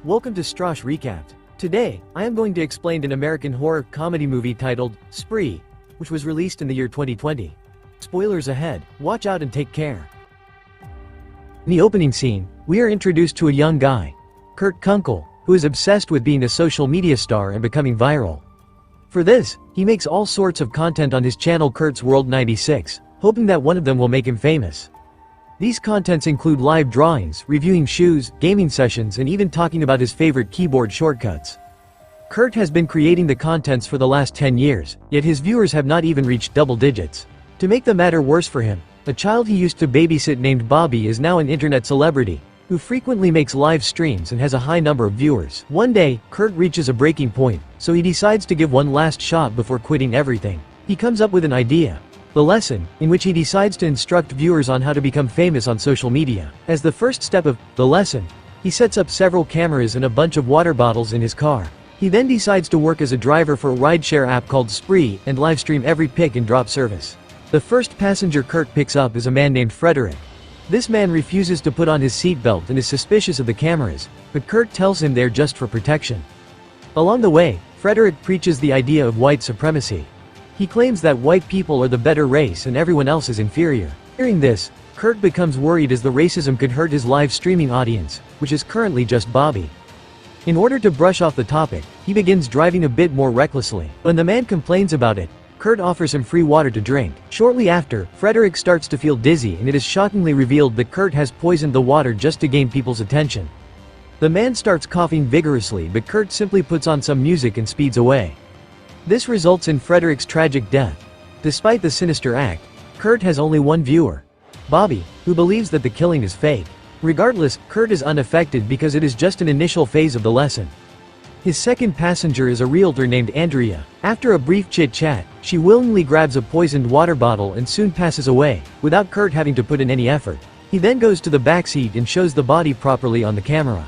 Welcome to Starz Recapped. Today, I am going to explain an American horror comedy movie titled Spree, which was released in the year 2020. Spoilers ahead, watch out and take care. In the opening scene, we are introduced to a young guy, Kurt Kunkel, who is obsessed with being a social media star and becoming viral. For this, he makes all sorts of content on his channel Kurt's World 96, hoping that one of them will make him famous. These contents include live drawings, reviewing shoes, gaming sessions, and even talking about his favorite keyboard shortcuts. Kurt has been creating the contents for the last 10 years, yet his viewers have not even reached double digits. To make the matter worse for him, a child he used to babysit named Bobby is now an internet celebrity, who frequently makes live streams and has a high number of viewers. One day, Kurt reaches a breaking point, so he decides to give one last shot before quitting everything. He comes up with an idea. The lesson, in which he decides to instruct viewers on how to become famous on social media. As the first step of the lesson, he sets up several cameras and a bunch of water bottles in his car. He then decides to work as a driver for a rideshare app called Spree and livestream every pick and drop service. The first passenger Kurt picks up is a man named Frederick. This man refuses to put on his seatbelt and is suspicious of the cameras, but Kurt tells him they're just for protection. Along the way, Frederick preaches the idea of white supremacy. He claims that white people are the better race and everyone else is inferior. Hearing this, Kurt becomes worried as the racism could hurt his live streaming audience, which is currently just Bobby. In order to brush off the topic, he begins driving a bit more recklessly. When the man complains about it, Kurt offers him free water to drink. Shortly after, Frederick starts to feel dizzy and it is shockingly revealed that Kurt has poisoned the water just to gain people's attention. The man starts coughing vigorously, but Kurt simply puts on some music and speeds away. This results in Frederick's tragic death. Despite the sinister act, Kurt has only one viewer, Bobby, who believes that the killing is fake. Regardless, Kurt is unaffected because it is just an initial phase of the lesson. His second passenger is a realtor named Andrea. After a brief chit-chat, she willingly grabs a poisoned water bottle and soon passes away, without Kurt having to put in any effort. He then goes to the backseat and shows the body properly on the camera.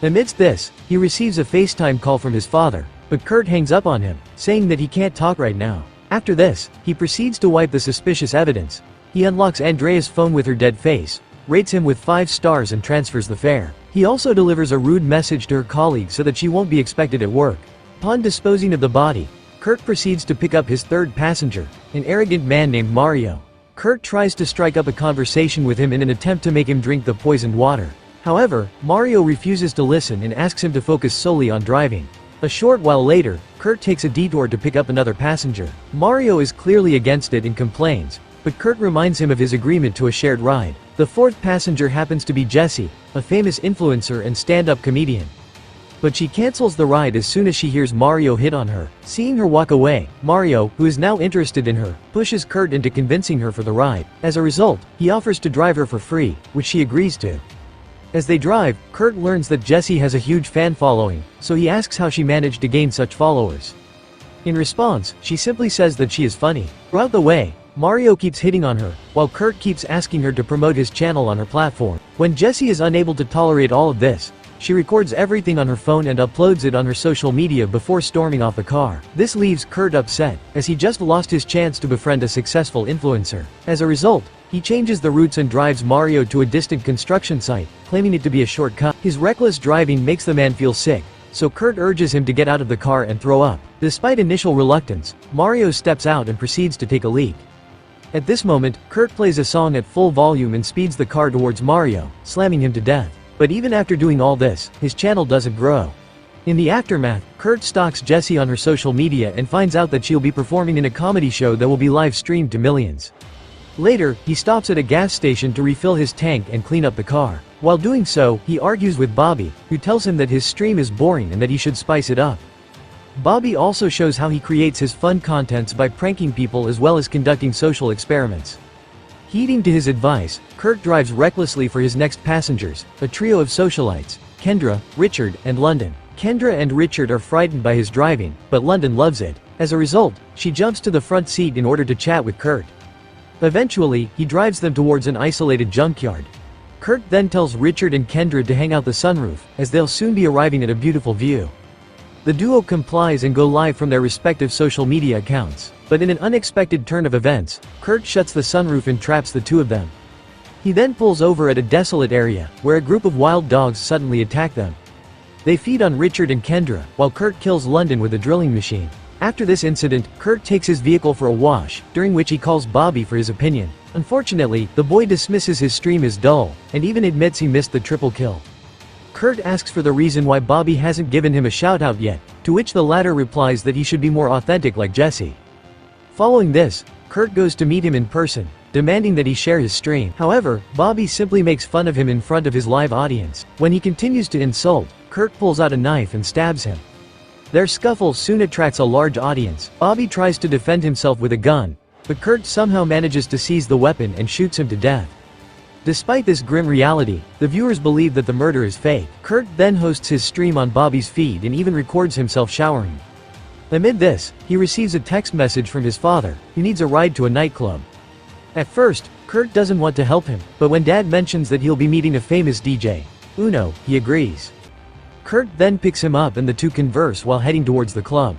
Amidst this, he receives a FaceTime call from his father, but Kurt hangs up on him, saying that he can't talk right now. After this, he proceeds to wipe the suspicious evidence. He unlocks Andrea's phone with her dead face, rates him with 5 stars and transfers the fare. He also delivers a rude message to her colleague so that she won't be expected at work. Upon disposing of the body, Kurt proceeds to pick up his third passenger, an arrogant man named Mario. Kurt tries to strike up a conversation with him in an attempt to make him drink the poisoned water. However, Mario refuses to listen and asks him to focus solely on driving. A short while later, Kurt takes a detour to pick up another passenger. Mario is clearly against it and complains, but Kurt reminds him of his agreement to a shared ride. The fourth passenger happens to be Jessie, a famous influencer and stand-up comedian. But she cancels the ride as soon as she hears Mario hit on her. Seeing her walk away, Mario, who is now interested in her, pushes Kurt into convincing her for the ride. As a result, he offers to drive her for free, which she agrees to. As they drive, Kurt learns that Jessie has a huge fan following, so he asks how she managed to gain such followers. In response, she simply says that she is funny. Throughout the way, Mario keeps hitting on her, while Kurt keeps asking her to promote his channel on her platform. When Jessie is unable to tolerate all of this, she records everything on her phone and uploads it on her social media before storming off the car. This leaves Kurt upset, as he just lost his chance to befriend a successful influencer. As a result, he changes the routes and drives Mario to a distant construction site, claiming it to be a shortcut. His reckless driving makes the man feel sick, so Kurt urges him to get out of the car and throw up. Despite initial reluctance, Mario steps out and proceeds to take a leak. At this moment, Kurt plays a song at full volume and speeds the car towards Mario, slamming him to death. But even after doing all this, his channel doesn't grow. In the aftermath, Kurt stalks Jessie on her social media and finds out that she'll be performing in a comedy show that will be live-streamed to millions. Later, he stops at a gas station to refill his tank and clean up the car. While doing so, he argues with Bobby, who tells him that his stream is boring and that he should spice it up. Bobby also shows how he creates his fun contents by pranking people as well as conducting social experiments. Heeding to his advice, Kurt drives recklessly for his next passengers, a trio of socialites, Kendra, Richard, and London. Kendra and Richard are frightened by his driving, but London loves it. As a result, she jumps to the front seat in order to chat with Kurt. Eventually, he drives them towards an isolated junkyard. Kurt then tells Richard and Kendra to hang out the sunroof, as they'll soon be arriving at a beautiful view. The duo complies and go live from their respective social media accounts. But in an unexpected turn of events, Kurt shuts the sunroof and traps the two of them. He then pulls over at a desolate area, where a group of wild dogs suddenly attack them. They feed on Richard and Kendra, while Kurt kills London with a drilling machine. After this incident, Kurt takes his vehicle for a wash, during which he calls Bobby for his opinion. Unfortunately, the boy dismisses his stream as dull, and even admits he missed the triple kill. Kurt asks for the reason why Bobby hasn't given him a shout-out yet, to which the latter replies that he should be more authentic like Jesse. Following this, Kurt goes to meet him in person, demanding that he share his stream. However, Bobby simply makes fun of him in front of his live audience. When he continues to insult, Kurt pulls out a knife and stabs him. Their scuffle soon attracts a large audience. Bobby tries to defend himself with a gun, but Kurt somehow manages to seize the weapon and shoots him to death. Despite this grim reality, the viewers believe that the murder is fake. Kurt then hosts his stream on Bobby's feed and even records himself showering. Amid this, he receives a text message from his father, who needs a ride to a nightclub. At first, Kurt doesn't want to help him, but when Dad mentions that he'll be meeting a famous DJ, Uno, he agrees. Kurt then picks him up and the two converse while heading towards the club.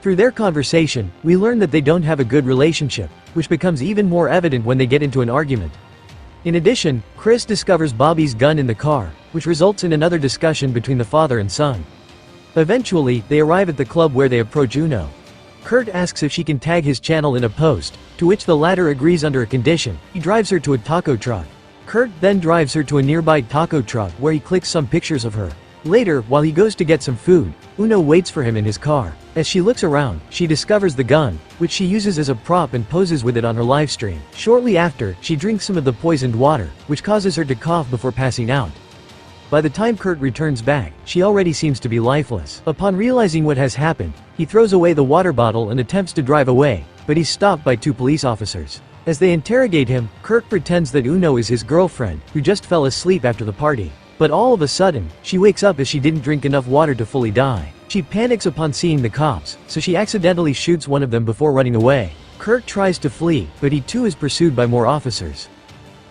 Through their conversation, we learn that they don't have a good relationship, which becomes even more evident when they get into an argument. In addition, Chris discovers Bobby's gun in the car, which results in another discussion between the father and son. Eventually, they arrive at the club where they approach Uno. Kurt asks if she can tag his channel in a post, to which the latter agrees under a condition. He drives her to a taco truck. Kurt then drives her to a nearby taco truck where he clicks some pictures of her. Later, while he goes to get some food, Uno waits for him in his car. As she looks around, she discovers the gun, which she uses as a prop and poses with it on her livestream. Shortly after, she drinks some of the poisoned water, which causes her to cough before passing out. By the time Kurt returns back, she already seems to be lifeless. Upon realizing what has happened, he throws away the water bottle and attempts to drive away, but he's stopped by two police officers. As they interrogate him, Kurt pretends that Uno is his girlfriend, who just fell asleep after the party. But all of a sudden, she wakes up as she didn't drink enough water to fully die. She panics upon seeing the cops, so she accidentally shoots one of them before running away. Kurt tries to flee, but he too is pursued by more officers.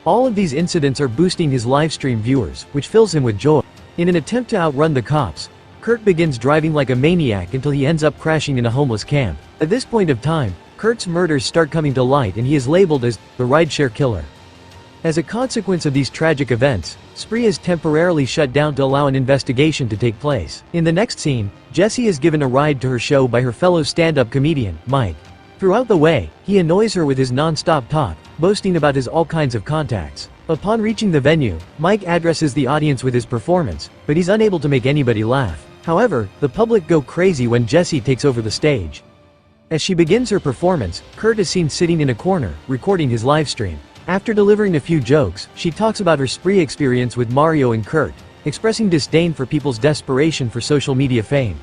All of these incidents are boosting his livestream viewers, which fills him with joy. In an attempt to outrun the cops, Kurt begins driving like a maniac until he ends up crashing in a homeless camp. At this point of time, Kurt's murders start coming to light and he is labeled as the rideshare killer. As a consequence of these tragic events, Spree is temporarily shut down to allow an investigation to take place. In the next scene, Jessie is given a ride to her show by her fellow stand-up comedian, Mike. Throughout the way, he annoys her with his non-stop talk, boasting about his all kinds of contacts. Upon reaching the venue, Mike addresses the audience with his performance, but he's unable to make anybody laugh. However, the public go crazy when Jessie takes over the stage. As she begins her performance, Kurt is seen sitting in a corner, recording his livestream. After delivering a few jokes, she talks about her Spree experience with Mario and Kurt, expressing disdain for people's desperation for social media fame.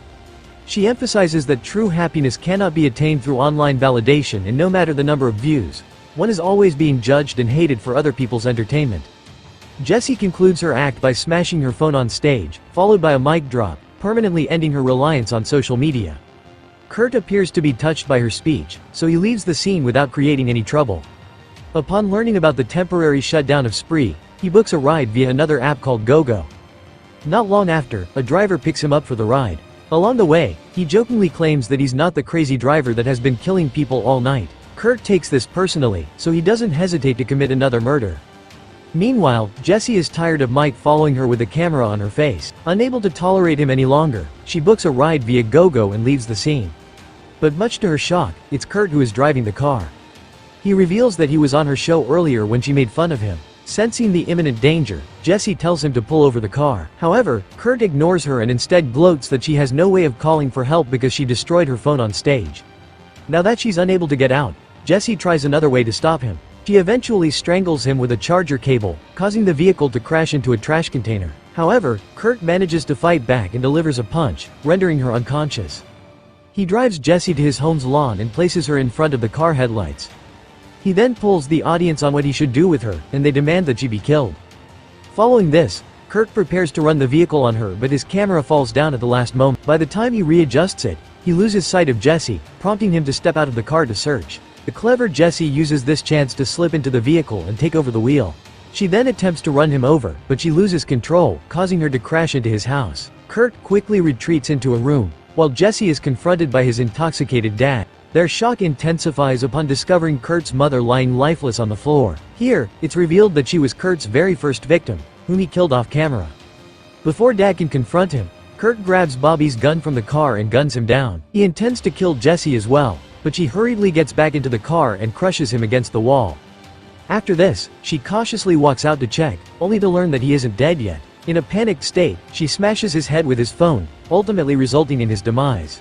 She emphasizes that true happiness cannot be attained through online validation, and no matter the number of views, one is always being judged and hated for other people's entertainment. Jessie concludes her act by smashing her phone on stage, followed by a mic drop, permanently ending her reliance on social media. Kurt appears to be touched by her speech, so he leaves the scene without creating any trouble. Upon learning about the temporary shutdown of Spree, he books a ride via another app called GoGo. Not long after, a driver picks him up for the ride. Along the way, he jokingly claims that he's not the crazy driver that has been killing people all night. Kurt takes this personally, so he doesn't hesitate to commit another murder. Meanwhile, Jessie is tired of Mike following her with a camera on her face. Unable to tolerate him any longer, she books a ride via GoGo and leaves the scene. But much to her shock, it's Kurt who is driving the car. He reveals that he was on her show earlier when she made fun of him. Sensing the imminent danger, Jessie tells him to pull over the car. However, Kurt ignores her and instead gloats that she has no way of calling for help because she destroyed her phone on stage. Now that she's unable to get out, Jessie tries another way to stop him. She eventually strangles him with a charger cable, causing the vehicle to crash into a trash container. However, Kurt manages to fight back and delivers a punch, rendering her unconscious. He drives Jessie to his home's lawn and places her in front of the car headlights. He then pulls the audience on what he should do with her, and they demand that she be killed. Following this, Kurt prepares to run the vehicle on her, but his camera falls down at the last moment. By the time he readjusts it, he loses sight of Jessie, prompting him to step out of the car to search. The clever Jessie uses this chance to slip into the vehicle and take over the wheel. She then attempts to run him over, but she loses control, causing her to crash into his house. Kurt quickly retreats into a room, while Jessie is confronted by his intoxicated dad. Their shock intensifies upon discovering Kurt's mother lying lifeless on the floor. Here, it's revealed that she was Kurt's very first victim, whom he killed off camera. Before Dad can confront him, Kurt grabs Bobby's gun from the car and guns him down. He intends to kill Jesse as well, but she hurriedly gets back into the car and crushes him against the wall. After this, she cautiously walks out to check, only to learn that he isn't dead yet. In a panicked state, she smashes his head with his phone, ultimately resulting in his demise.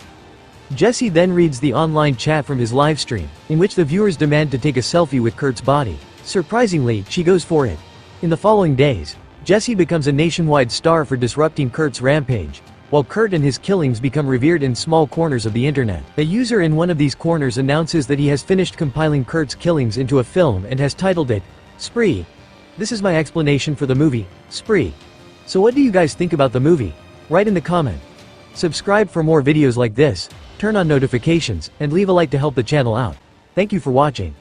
Jesse then reads the online chat from his livestream, in which the viewers demand to take a selfie with Kurt's body. Surprisingly, she goes for it. In the following days, Jesse becomes a nationwide star for disrupting Kurt's rampage, while Kurt and his killings become revered in small corners of the internet. A user in one of these corners announces that he has finished compiling Kurt's killings into a film and has titled it, Spree. This is my explanation for the movie, Spree. So what do you guys think about the movie? Write in the comment. Subscribe for more videos like this, turn on notifications, and leave a like to help the channel out. Thank you for watching.